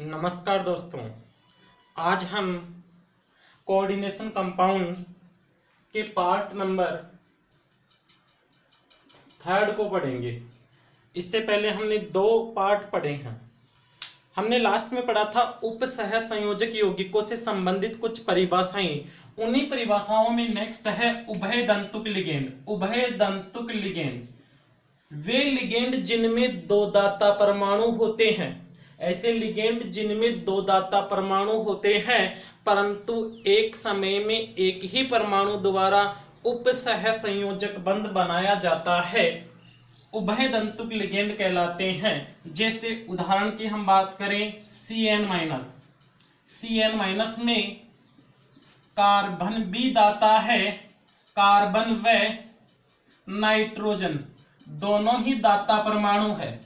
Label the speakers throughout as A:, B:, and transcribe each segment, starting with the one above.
A: नमस्कार दोस्तों, आज हम कोऑर्डिनेशन कंपाउंड के पार्ट नंबर 3 को पढ़ेंगे। इससे पहले हमने 2 पार्ट पढ़े हैं। हमने लास्ट में पढ़ा था उपसह संयोजक यौगिकों से संबंधित कुछ परिभाषाएं। उन्हीं परिभाषाओं में नेक्स्ट है उभय दंतुक लिगेंड। उभय दंतुक लिगेंड वे लिगेंड जिनमें 2 दाता परमाणु होते हैं। ऐसे लिगेंड जिनमें 2 दाता परमाणु होते हैं परंतु एक समय में एक ही परमाणु द्वारा उपसह संयोजक बंध बनाया जाता है, उभय दंतुक लिगेंड कहलाते हैं। जैसे उदाहरण की हम बात करें CN-, CN- में कार्बन भी दाता है। कार्बन व नाइट्रोजन दोनों ही दाता परमाणु है।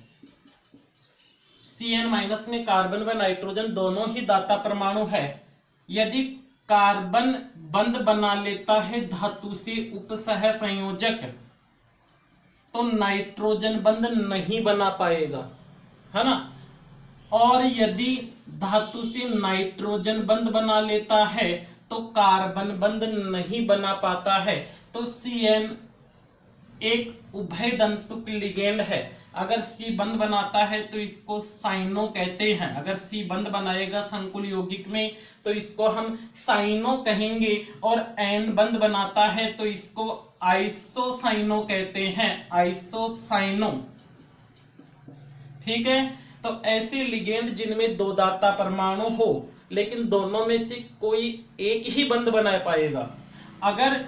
A: CN- में कार्बन व नाइट्रोजन दोनों ही दाता परमाणु है। यदि कार्बन बंध बना लेता है धातु से उपसह संयोजक तो नाइट्रोजन बंध नहीं बना पाएगा, है ना। और यदि धातु से नाइट्रोजन बंध बना लेता है तो कार्बन बंध नहीं बना पाता है। तो CN एक उभय दंतुक लिगेंड है। अगर C बंध बनाता है तो इसको साइनो कहते हैं। अगर C बंध बनाएगा संकुल यौगिक में तो इसको हम साइनो कहेंगे, और N बंध बनाता है तो इसको आइसोसाइनो कहते हैं। आइसोसाइनो, ठीक है। तो ऐसे लिगेंड जिनमें 2 दाता परमाणु हो लेकिन दोनों में से कोई एक ही बंध बना पाएगा। अगर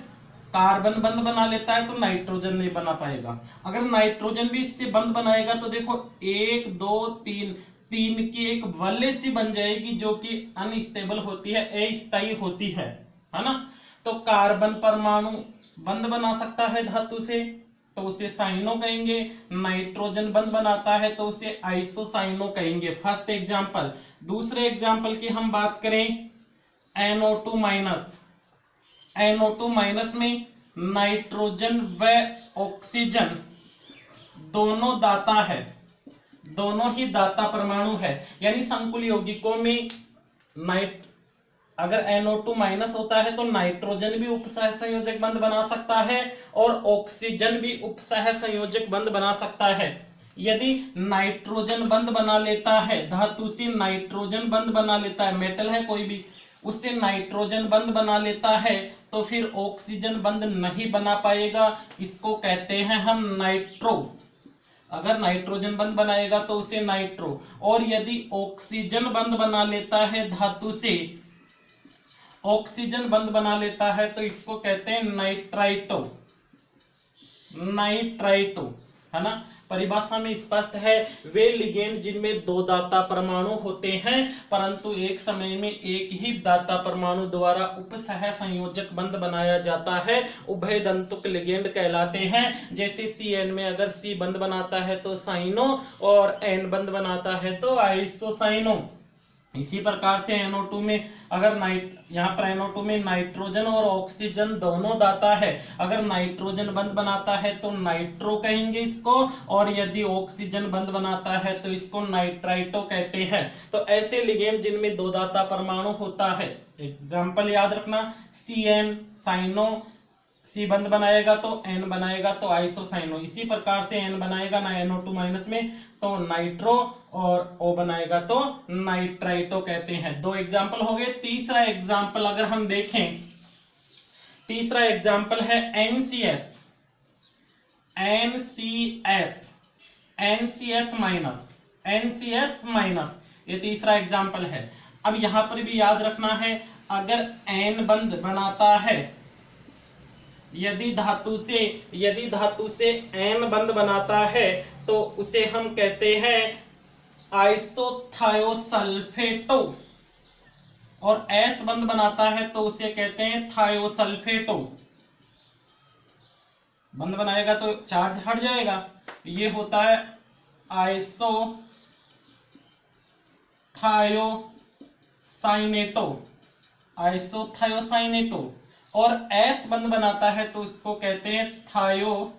A: कार्बन बंध बना लेता है तो नाइट्रोजन नहीं बना पाएगा। अगर नाइट्रोजन भी इससे बंध बनाएगा तो देखो 1 2 3 3 की एक वलय सी बन जाएगी जो कि अनस्टेबल होती है, अस्थायी होती है ना। तो कार्बन परमाणु बंध बना सकता है धातु से तो उसे साइनो कहेंगे। नाइट्रोजन बंध बनाता है तो उसे आइसोसाइनो कहेंगे। First example. दूसरे एग्जांपल की हम बात करें NO2-, NO2- में नाइट्रोजन व ऑक्सीजन दोनों दाता है, दोनों ही दाता परमाणु है। यानी संकुल यौगिकों में अगर NO2- होता है तो नाइट्रोजन भी उपसह संयोजक बंध बना सकता है और ऑक्सीजन भी उपसह संयोजक बंध बना सकता है। यदि नाइट्रोजन बंध बना लेता है धातु से, नाइट्रोजन बंध बना लेता है, मेटल है कोई भी, उससे नाइट्रोजन बंध बना लेता है तो फिर ऑक्सीजन बंध नहीं बना पाएगा। इसको कहते हैं हम नाइट्रो। अगर नाइट्रोजन बंध बनाएगा तो उसे नाइट्रो, और यदि ऑक्सीजन बंध बना लेता है धातु से, ऑक्सीजन बंध बना लेता है तो इसको कहते हैं नाइट्राइटो। नाइट्राइटो, है ना। परिभाषा में स्पष्ट है, वे लिगेंड जिनमें 2 दाता परमाणु होते हैं परंतु एक समय में एक ही दाता परमाणु द्वारा उपसह संयोजक बंध बनाया जाता है, उभय दंतुक लिगेंड कहलाते हैं। जैसे CN में अगर C बंध बनाता है तो साइनो और N बंध बनाता है तो आइसोसाइनो। इसी प्रकार से NO2 में अगर यहाँ पर NO2 में नाइट्रोजन और ऑक्सीजन दोनों दाता है। अगर नाइट्रोजन बंध बनाता है तो नाइट्रो कहेंगे इसको, और यदि ऑक्सीजन बंध बनाता है तो इसको नाइट्राइटो कहते हैं। तो ऐसे लिगेंड जिनमें 2 दाता परमाणु होता है, एग्जाम्पल याद रखना, CN साइनो, C बंध बनाएगा तो N बनाएगा तो आइसोसाइनो। इसी प्रकार से N बनाएगा ना NO2- में तो नाइट्रो, और O बनाएगा तो नाइट्राइटो कहते हैं। 2 एग्जाम्पल हो गए। तीसरा एग्जाम्पल अगर हम देखें, तीसरा एग्जाम्पल है NCS, NCS-, ये तीसरा एग्जाम्पल है। अब यहां पर भी याद रखना है, अगर N बंध बनाता है, यदि धातु से N बंध बनाता है तो उसे हम कहते हैं आइसोथायोसल्फेटो, और S बंध बनाता है तो उसे कहते हैं थायोसल्फेटो। बंध बनाएगा तो चार्ज हट जाएगा, ये होता है आइसोथायोसाइनेटो, आइसोथायोसाइनेटो। और S बंध बनाता है तो इसको कहते हैं थायोसाइनेटो,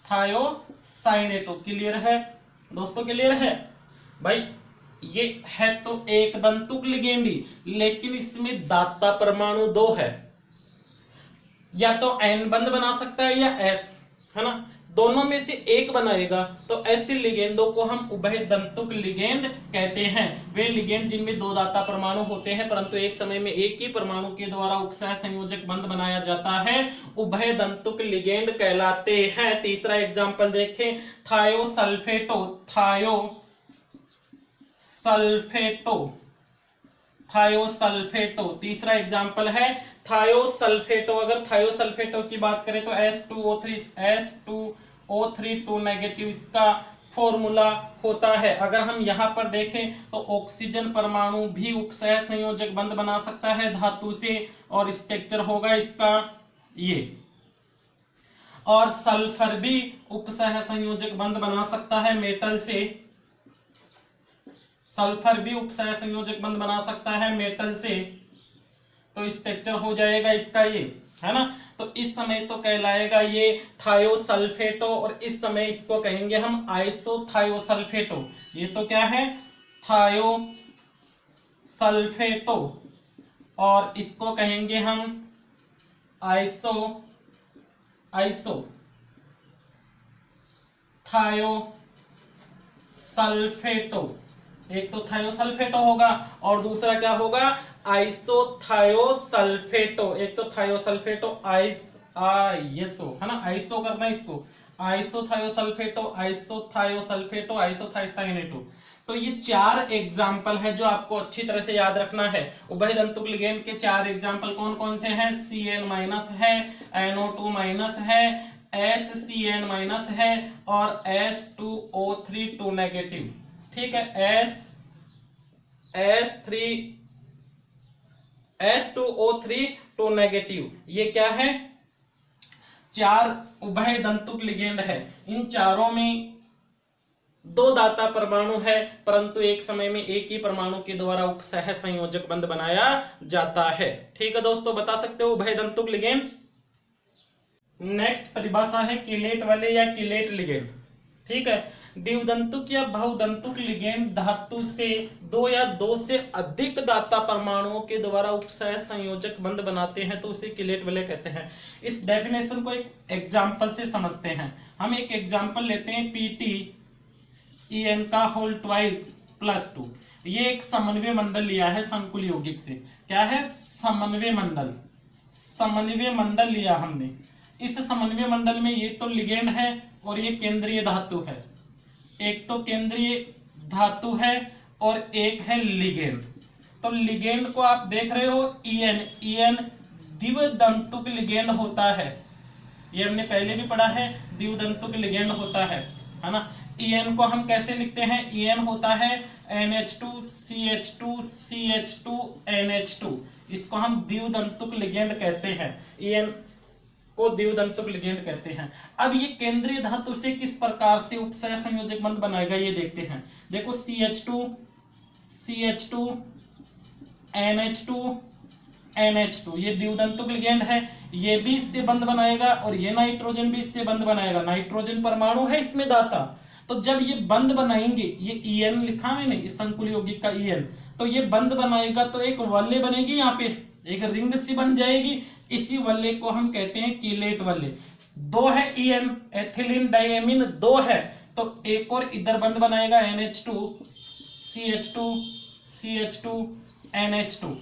A: थायोसाइनेटो। क्लियर है दोस्तों, क्लियर है। भाई ये है तो एक दंतुक लिगेंड ही, लेकिन इसमें दाता परमाणु 2 है, या तो एन बंद बना सकता है या एस, है ना, दोनों में से एक बनाएगा। तो ऐसे लिगेंडों को हम उभय दंतुक लिगेंड कहते हैं। वे लिगेंड जिनमें 2 दाता परमाणु होते हैं परंतु एक समय में एक ही परमाणु के द्वारा उपसह संयोजक बंध बनाया जाता है, उभय दंतुक लिगेंड कहलाते हैं। तीसरा एग्जाम्पल देखें, थायोसल्फेटो, थायोसल्फेटो तीसरा एग्जाम्पल है थायोसल्फेटो। अगर थायोसल्फेटो की बात करें तो H2O3 2 नेगेटिव इसका फॉर्मूला होता है। अगर हम यहां पर देखें तो ऑक्सीजन परमाणु भी उपसह संयोजक बंध बना सकता है धातु से, और स्ट्रक्चर होगा इसका ये। और सल्फर भी उपसह संयोजक बंध बना सकता है मेटल से, सल्फर भी उपसह संयोजक बंध बना सकता है मेटल से, तो स्ट्रक्चर हो जाएगा इसका ये, है ना। तो इस समय तो कहलाएगा ये थायोसल्फेटो, और इस समय इसको कहेंगे हम आइसोथायोसल्फेटो। ये तो क्या है, थायोसल्फेटो, और इसको कहेंगे हम थायोसल्फेटो। एक तो थायोसल्फेटो होगा और दूसरा क्या होगा, आइसोथायोसल्फेटो। एक तो थायोसल्फेटो आइसो, है ना, आइसो करना है इसको, आइसोथायोसल्फेटो, आइसोथायोसल्फेटो, आइसोथायोसाइनेटो। तो ये 4 एग्जाम्पल है जो आपको अच्छी तरह से याद रखना है। उभय दंतुक लिगेंड के 4 एग्जाम्पल कौन कौन से हैं, Cn- है, NO2- है, SCN- है, और H2O3 2 नेगेटिव। ठीक है, H2O3 2 नेगेटिव, ये क्या है, 4 उभय दंतुक लिगेंड है। इन चारों में 2 दाता परमाणु है परंतु एक समय में एक ही परमाणु के द्वारा उपसह संयोजक बंध बनाया जाता है। ठीक है दोस्तों, बता सकते हो उभय दंतुक लिगेंड। नेक्स्ट परिभाषा है किलेट वाले या किलेट लिगेंड। ठीक है, द्विदंतुक या बहुदंतुक लिगेंड धातु से 2 या 2 से अधिक दाता परमाणुओं के द्वारा उपसह संयोजक बंध बनाते हैं तो उसे किलेट वाले कहते हैं। इस डेफिनेशन को एक एग्जाम्पल से समझते हैं। हम एक एग्जाम्पल लेते हैं PTEN का होल ट्वाइस +2। ये एक समन्वय मंडल लिया है संकुल यौगिक से। क्या है, समन्वय मंडल लिया हमने। इस समन्वय मंडल में ये तो लिगेंड है और ये केंद्रीय धातु है। एक तो केंद्रीय धातु है और एक है लिगेंड। तो लिगेंड को आप देख रहे हो EN द्विदंतुक लिगेंड होता है। ये हमने पहले भी पढ़ा है, द्विदंतुक लिगेंड होता है ना। EN को हम कैसे लिखते हैं, EN होता है NH2CH2CH2NH2। इसको हम द्विदंतुक लिगेंड कहते हैं, EN को द्विदंतुक लिगेंड कहते हैं। अब ये केंद्रीय धातु से किस प्रकार से उपसह संयोजक बंध बनाएगा ये देखते हैं। देखो CH2 NH2 ये द्विदंतुक लिगेंड है, ये भी इससे बंध बनाएगा और ये नाइट्रोजन भी इससे बंध बनाएगा। नाइट्रोजन परमाणु है इसमें दाता। तो जब ये बंध बनाएंगे, ये EN लिखा मैंने इस संकुल यौगिक का EN, तो ये बंध बनाएगा तो एक वल्ले बनेगी, यहाँ पे एक रिंग सी बन जाएगी। इसी वल्ले को हम कहते हैं कीलेट वल्ले। 2 है EN, एथिलीन डायमीन 2 है, तो एक और इधर बंध बनाएगा NH2CH2NH2,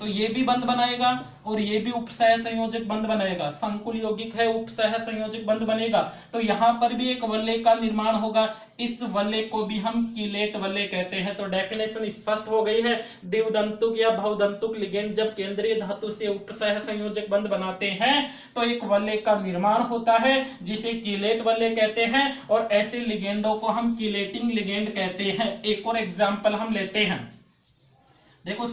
A: तो ये भी बंध बनाएगा और ये भी उपसह संयोजक बंध बनाएगा। संकुल यौगिक है, उपसह संयोजक बंध बनेगा तो यहां पर भी एक वल्ले का निर्माण होगा। इस वल्ले को भी हम कीलेट वल्ले कहते हैं। तो डेफिनेशन स्पष्ट हो गई है। द्विदंतुक या बहुदंतुक लिगेंड जब केंद्रीय धातु से उपसह संयोजक बंध बनाते हैं तो एक वल्ले का निर्माण होता है जिसे कीलेट वल्ले कहते हैं, और ऐसे लिगेंडों को हम कीलेटिंग लिगेंड कहते हैं। एक और एग्जाम्पल हम लेते हैं, देखो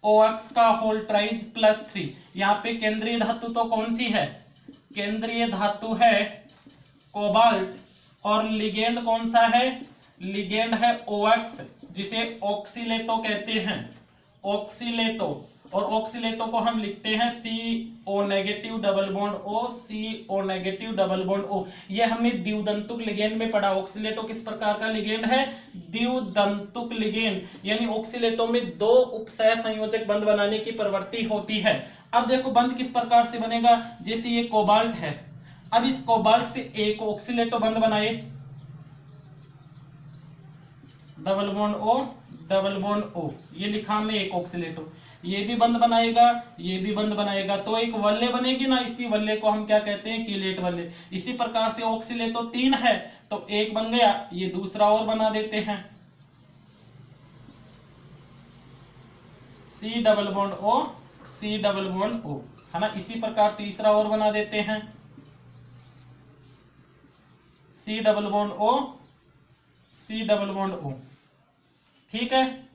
A: COOX का होल ट्राइज +3। यहाँ पे केंद्रीय धातु तो कौन सी है, केंद्रीय धातु है कोबाल्ट, और लिगेंड कौन सा है, लिगेंड है OX जिसे ऑक्सीलेटो कहते हैं, ऑक्सीलेटो। और ऑक्सीलेटो को हम लिखते हैं CO negative double bond O, CO negative double bond O। ये हमने द्विदंतुक लिगेंड में पढ़ा। ऑक्सीलेटो किस प्रकार का लिगेंड है? द्विदंतुक लिगेंड, यानी ऑक्सीलेटो में दो उपसह संयोजक बंध बनाने की प्रवृत्ति होती है। अब देखो बंध किस प्रकार से बनेगा, जैसे ये कोबाल्ट है, अब इस कोबाल्ट से एक ऑक्सीलेटो बंध बनाए, double bond O, double bond O, ये लिखा हमने एक ऑक्सीलेटो, ये भी बंध बनाएगा, ये भी बंध बनाएगा, तो एक वल्ले बनेगी ना, इसी वल्ले को हम क्या कहते हैं? कीलेट वल्ले। इसी प्रकार से ऑक्सीलेटो 3 है तो एक बन गया, ये दूसरा और बना देते हैं, C double bond O, C double bond O, है ना। इसी प्रकार तीसरा और बना देते हैं, C double bond O, C double bond O, ठीक है।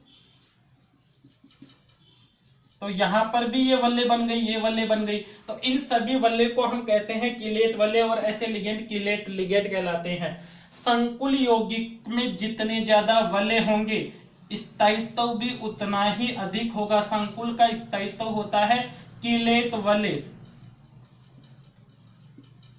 A: तो यहां पर भी ये वल्ले बन गई, ये वल्ले बन गई, तो इन सभी वल्ले को हम कहते हैं कीलेट वल्ले, और ऐसे लिगेंड कीलेट लिगेंड कहलाते हैं। संकुल यौगिक में जितने ज्यादा वल्ले होंगे स्थायित्व भी उतना ही अधिक होगा। संकुल का स्थायित्व होता है कीलेट वल्ले,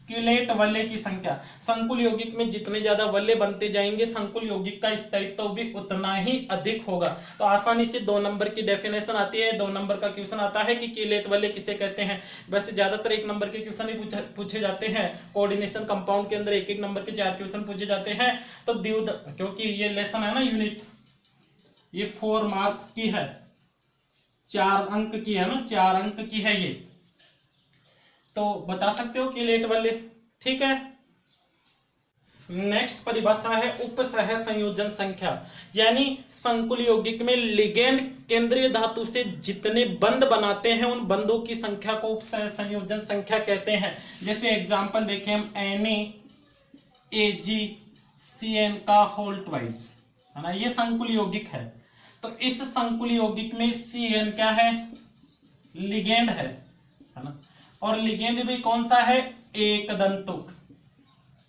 A: कीलेट वल्ले की संख्या। संकुल यौगिक में जितने ज्यादा वल्ले बनते जाएंगे संकुल यौगिक का स्थायित्व भी उतना ही अधिक होगा। तो आसानी से 2 नंबर की डेफिनेशन आती है, 2 नंबर का क्वेश्चन आता है कि कीलेट वल्ले किसे कहते हैं। वैसे ज्यादातर 1 नंबर के क्वेश्चन ही पूछे जाते हैं। कोऑर्डिनेशन कंपाउंड के अंदर 1-1 नंबर के 4 क्वेश्चन पूछे जाते हैं। तो क्योंकि ये लेसन है ना यूनिट, ये 4 मार्क्स की है, 4 अंक की है ना, 4 अंक की है ये, तो बता सकते हो कीलेट वल्ले, ठीक है। नेक्स्ट परिभाषा है उपसह संयोजन संख्या, यानी संकुल यौगिक में लिगेंड केंद्रीय धातु से जितने बंध बनाते हैं उन बंधों की संख्या को उपसह संयोजन संख्या कहते हैं। जैसे एग्जांपल देखें हम NaAgCN का होल ट्वाइस, है ना, ये संकुल यौगिक है। तो इस संकुल यौगिक में CN क्या है? लिगेंड है ना, और लिगेंड भी कौन सा है? एक दंतुक,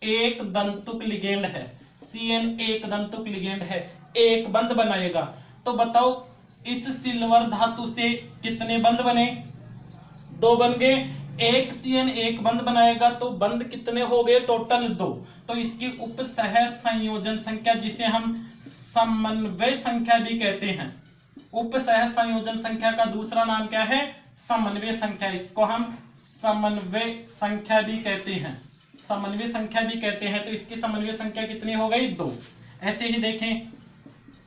A: एक दंतुक लिगेंड है। CN एक दंतुक लिगेंड है, एक बंध बनाएगा। तो बताओ इस सिल्वर धातु से कितने बंध बने? 2 बन गए। एक CN एक बंध बनाएगा तो बंध कितने हो गए? टोटल 2। तो इसकी उपसह संयोजन संख्या, जिसे हम समन्वय संख्या भी कहते हैं, उपसह संयोजन संख्या का दूसरा नाम क्या है? समन्वय संख्या। इसको हम समन्वय संख्या भी कहते हैं, समन्वय संख्या भी कहते हैं। तो इसकी समन्वय संख्या कितनी हो गई? 2। ऐसे ही देखें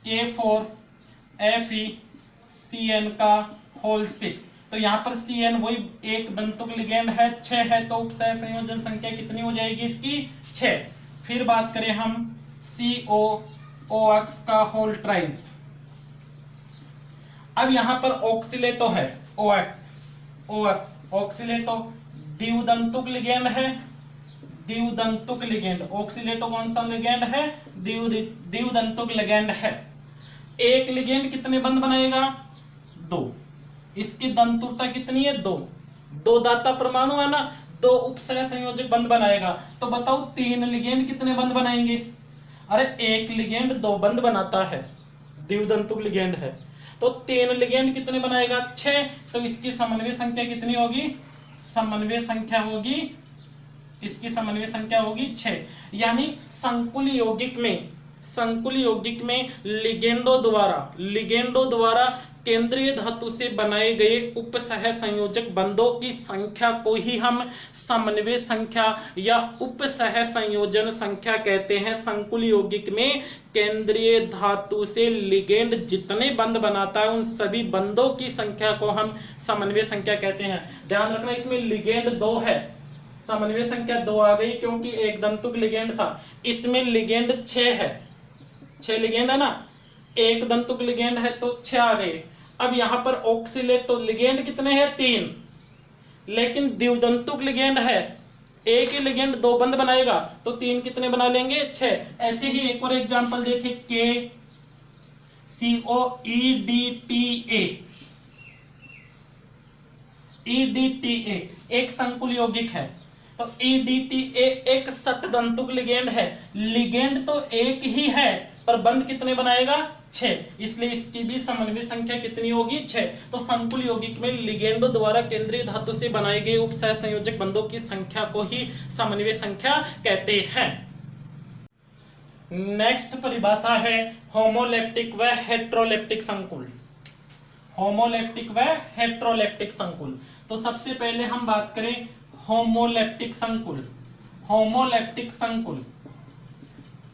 A: K4FeCN का होल 6, तो यहाँ पर CN वही एक दंतुक लिगेंड है, 6 है, तो उपसह संयोजन संख्या कितनी हो जाएगी इसकी? 6। फिर बात करें हम COOX का होल ट्राइस। अब यहां पर ऑक्सीलेटो है, OX ऑक्सीलेटो द्विदंतुक लिगेंड है, द्विदंतुक लिगेंड। ऑक्सीलेटो कौन सा लिगेंड है? द्विदंतुक लिगेंड है। एक लिगेंड कितने बंध बनाएगा? 2। इसकी दंतुरता कितनी है? 2 दाता परमाणु है ना, 2 उपसह संयोजक बंध बनाएगा। तो बताओ 3 लिगेंड कितने बंध बनाएंगे? अरे एक लिगेंड 2 बंध बनाता है, द्विदंतुक लिगेंड है, तो 3 लिगेंड कितने बनाएगा? 6। तो इसकी समन्वय संख्या कितनी होगी? समन्वय संख्या होगी, इसकी समन्वय संख्या होगी 6। यानी संकुल यौगिक में लिगेंडों द्वारा केंद्रीय धातु से बनाए गए उपसह संयोजक बंधों की संख्या को ही हम समन्वय संख्या या उपसह संयोजन संख्या कहते हैं। संकुल यौगिक में केंद्रीय धातु से लिगेंड जितने बंध बनाता है उन सभी बंधों की संख्या को हम समन्वय संख्या कहते हैं। ध्यान रखना इसमें लिगेंड 2 है, समन्वय संख्या 2 आ गई क्योंकि एक दंतुक लिगेंड था। इसमें लिगेंड 6 है, 6 लिगेंड है ना, एक दंतुक लिगेंड है तो 6 आ गए। अब यहां पर ऑक्सीलेटो लिगेंड कितने हैं? 3, लेकिन द्विदंतुक लिगेंड है, एक ही लिगेंड 2 बंध बनाएगा तो 3 कितने बना लेंगे? 6। ऐसे ही एक और एग्जांपल देखें EDTA एक संकुल यौगिक है। तो EDTA एक सटदंतुक लिगेंड है, लिगेंड तो एक ही है पर बंध कितने बनाएगा 6, इसलिए इसकी भी समन्वय संख्या कितनी होगी 6। तो संकुल यौगिक में लिगेंडों द्वारा केंद्रीय धातु से बनाए गए उपसहसंयोजक बंधों की संख्या को ही समन्वय संख्या कहते हैं। नेक्स्ट परिभाषा है होमोलेप्टिक व हेट्रोलेप्टिक संकुल। होमोलेप्टिक व हेट्रोलेप्टिक संकुल। तो सबसे पहले हम बात करें होमोलेप्टिक संकुल। होमोलेप्टिक संकुल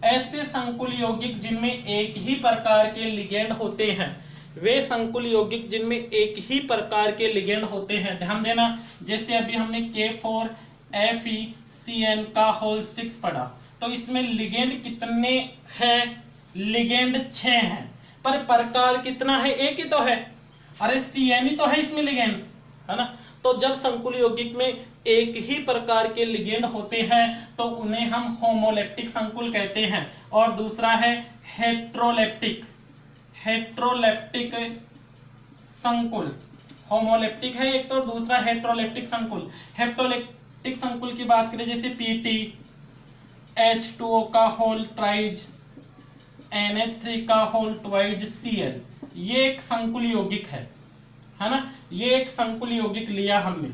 A: ऐसे संकुल यौगिक जिनमें एक ही प्रकार के लिगेंड होते हैं। वे संकुल यौगिक जिनमें एक ही प्रकार के लिगेंड होते हैं, ध्यान देना, जैसे अभी हमने K4FeCN का होल 6 पढ़ा, तो इसमें लिगेंड कितने हैं? लिगेंड 6 हैं, पर प्रकार कितना है? एक ही तो है। अरे CN ही तो है इसमें लिगेंड, है ना। तो जब संकुल यौगिक में एक ही प्रकार के लिगेंड होते हैं तो उन्हें हम होमोलेप्टिक संकुल कहते हैं। और दूसरा है हेट्रोलेप्टिक। हेट्रोलेप्टिक संकुल, होमोलेप्टिक है एक तो, दूसरा हेट्रोलेप्टिक संकुल। हेट्रोलेप्टिक संकुल की बात करें जैसे PT H2O का होल ट्राइज, NH3 का होल ट्वाइज Cl, ये एक संकुल यौगिक है ना। ये एक संकुल यौगिक लिया हमने।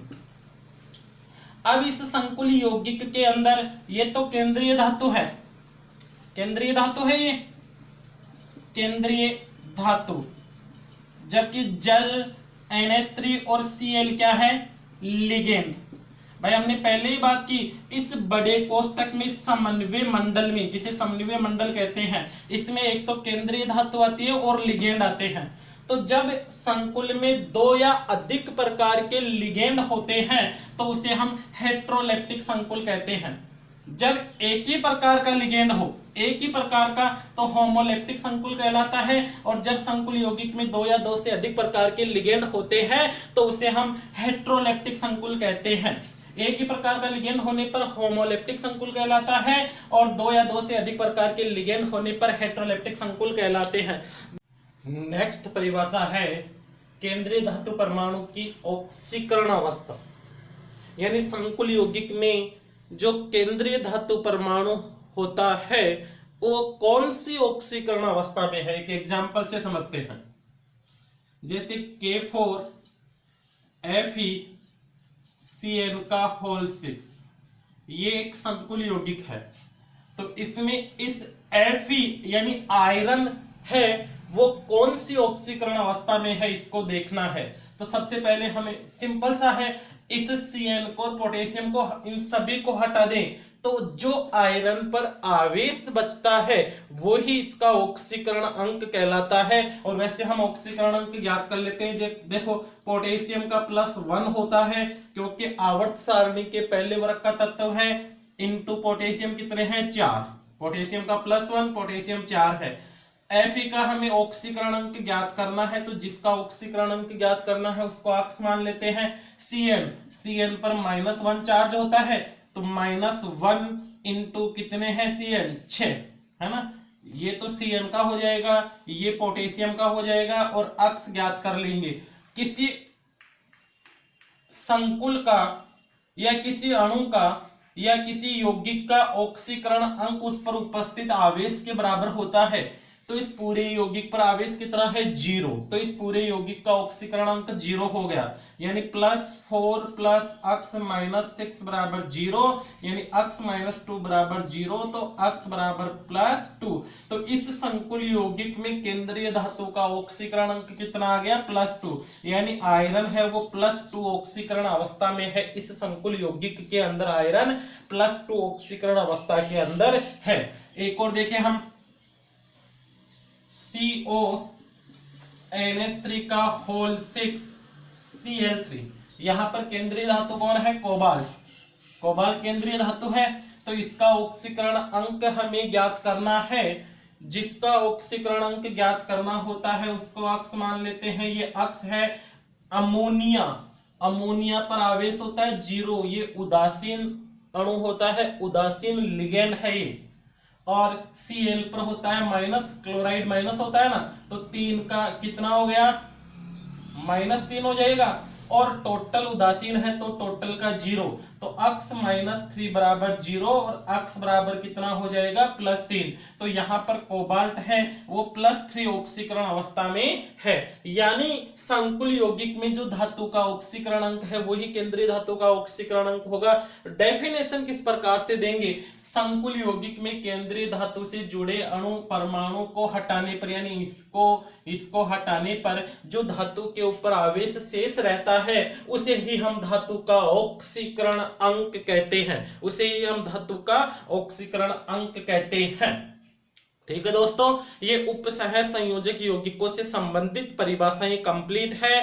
A: अब इस संकुल यौगिक के अंदर ये तो केंद्रीय धातु है, केंद्रीय धातु है, ये केंद्रीय धातु, जबकि जल NH3 और Cl क्या है? लिगेंड। भाई हमने पहले ही बात की, इस बड़े कोष्टक में समन्वय मंडल में, जिसे समन्वय मंडल कहते हैं, इसमें एक तो केंद्रीय धातु आती है और लिगेंड आते हैं। तो जब संकुल में दो या अधिक प्रकार के लिगेंड होते हैं तो उसे हम हेट्रोलेप्टिक संकुल कहते हैं। जब एक ही प्रकार का लिगेंड हो, एक ही प्रकार का, तो होमोलेप्टिक संकुल कहलाता है। और जब संकुल यौगिक में दो या दो से अधिक प्रकार के लिगेंड होते हैं तो उसे हम हेट्रोलेप्टिक संकुल कहते हैं। एक ही प्रकार का लिगेंड होने पर होमोलेप्टिक संकुल कहलाता है और दो या दो से अधिक प्रकार के लिगेंड होने पर हेट्रोलेप्टिक संकुल कहलाते हैं। नेक्स्ट परिभाषा है केंद्रीय धातु परमाणु की ऑक्सीकरण अवस्था। यानी संकुल यौगिक में जो केंद्रीय धातु परमाणु होता है वो कौन सी ऑक्सीकरण अवस्था में है, एक एग्जांपल से समझते हैं। जैसे K4FeCN का होल 6, ये एक संकुल यौगिक है। तो इसमें इस Fe यानी आयरन है, वो कौन सी ऑक्सीकरण अवस्था में है इसको देखना है। तो सबसे पहले हमें सिंपल सा है, इस Cn को, पोटेशियम को, इन सभी को हटा दें तो जो आयरन पर आवेश बचता है वो ही इसका ऑक्सीकरण अंक कहलाता है। और वैसे हम ऑक्सीकरण अंक याद कर लेते हैं। देखो पोटेशियम का +1 होता है क्योंकि आवर्त सारणी के पहले वर्ग का तत्व है, इनटू पोटेशियम कितने हैं 4, पोटेशियम का +1, पोटेशियम 4 है। Fe का हमें ऑक्सीकरण अंक ज्ञात करना है, तो जिसका ऑक्सीकरण अंक ज्ञात करना है उसको अक्ष मान लेते हैं। Cn पर -1 चार्ज होता है तो -1 इंटू कितने हैं Cn 6, है ना। ये तो Cn का हो जाएगा, ये पोटेशियम का हो जाएगा और अक्ष ज्ञात कर लेंगे। किसी संकुल का या किसी अणु का या किसी यौगिक का ऑक्सीकरण अंक उस पर उपस्थित आवेश के बराबर होता है। तो इस पूरे यौगिक पर आवेश कितना है 0, तो इस पूरे यौगिक का ऑक्सीकरण अंक 0 हो गया। यानी +4 प्लस अक्ष -6 बराबर 0, यानी अक्ष -2 बराबर 0, तो अक्ष बराबर +2। तो इस संकुल यौगिक में केंद्रीय धातु का ऑक्सीकरण अंक कितना आ गया +2, यानी आयरन है वो +2 ऑक्सीकरण अवस्था में है। इस संकुल यौगिक के अंदर आयरन +2 ऑक्सीकरण अवस्था के अंदर है। एक और देखें हम, CONH3 का होल 6 Cl3, यहां पर केंद्रीय धातु कौन है? कोबाल्ट। कोबाल्ट केंद्रीय धातु है, तो इसका ऑक्सीकरण अंक हमें ज्ञात करना है। जिसका ऑक्सीकरण अंक ज्ञात करना होता है उसको अक्ष मान लेते हैं। ये अक्ष है अमोनिया, अमोनिया पर आवेश होता है 0, ये उदासीन अणु होता है, उदासीन लिगेंड है ये। और Cl पर होता है माइनस, क्लोराइड माइनस होता है ना, तो 3 का कितना हो गया -3 हो जाएगा। और टोटल उदासीन है तो टोटल का 0, तो अक्स -3 बराबर 0 और अक्स बराबर कितना हो जाएगा +3। तो यहाँ पर कोबाल्ट है वो +3 ऑक्सीकरण अवस्था में है, यानी संकुल यौगिक में जो धातु का ऑक्सीकरण अंक है वही केंद्रीय धातु का ऑक्सीकरण अंक होगा। डेफिनेशन किस प्रकार से देंगे, संकुल यौगिक में केंद्रीय धातु से जुड़े अणु परमाणु को हटाने पर, यानी इसको हटाने पर जो धातु के ऊपर आवेश शेष रहता है उसे ही हम धातु का ऑक्सीकरण अंक कहते हैं, उसे ही हम धातु का ऑक्सीकरण अंक कहते हैं। ठीक है दोस्तों, ये उपसह संयोजक यौगिकों से संबंधित परिभाषाएं कंप्लीट है।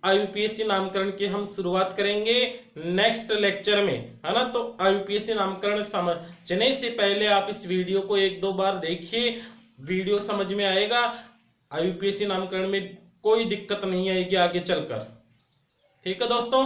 A: आईयूपीएसी नामकरण की हम शुरुआत करेंगे नेक्स्ट लेक्चर में, है ना। तो आईयूपीएसी नामकरण समझने से पहले आप इस वीडियो को 1-2 बार देखिए, वीडियो समझ में आएगा। आईयूपीएसी नामकरण में कोई दिक्कत नहीं आएगी आगे चलकर। ठीक है दोस्तों।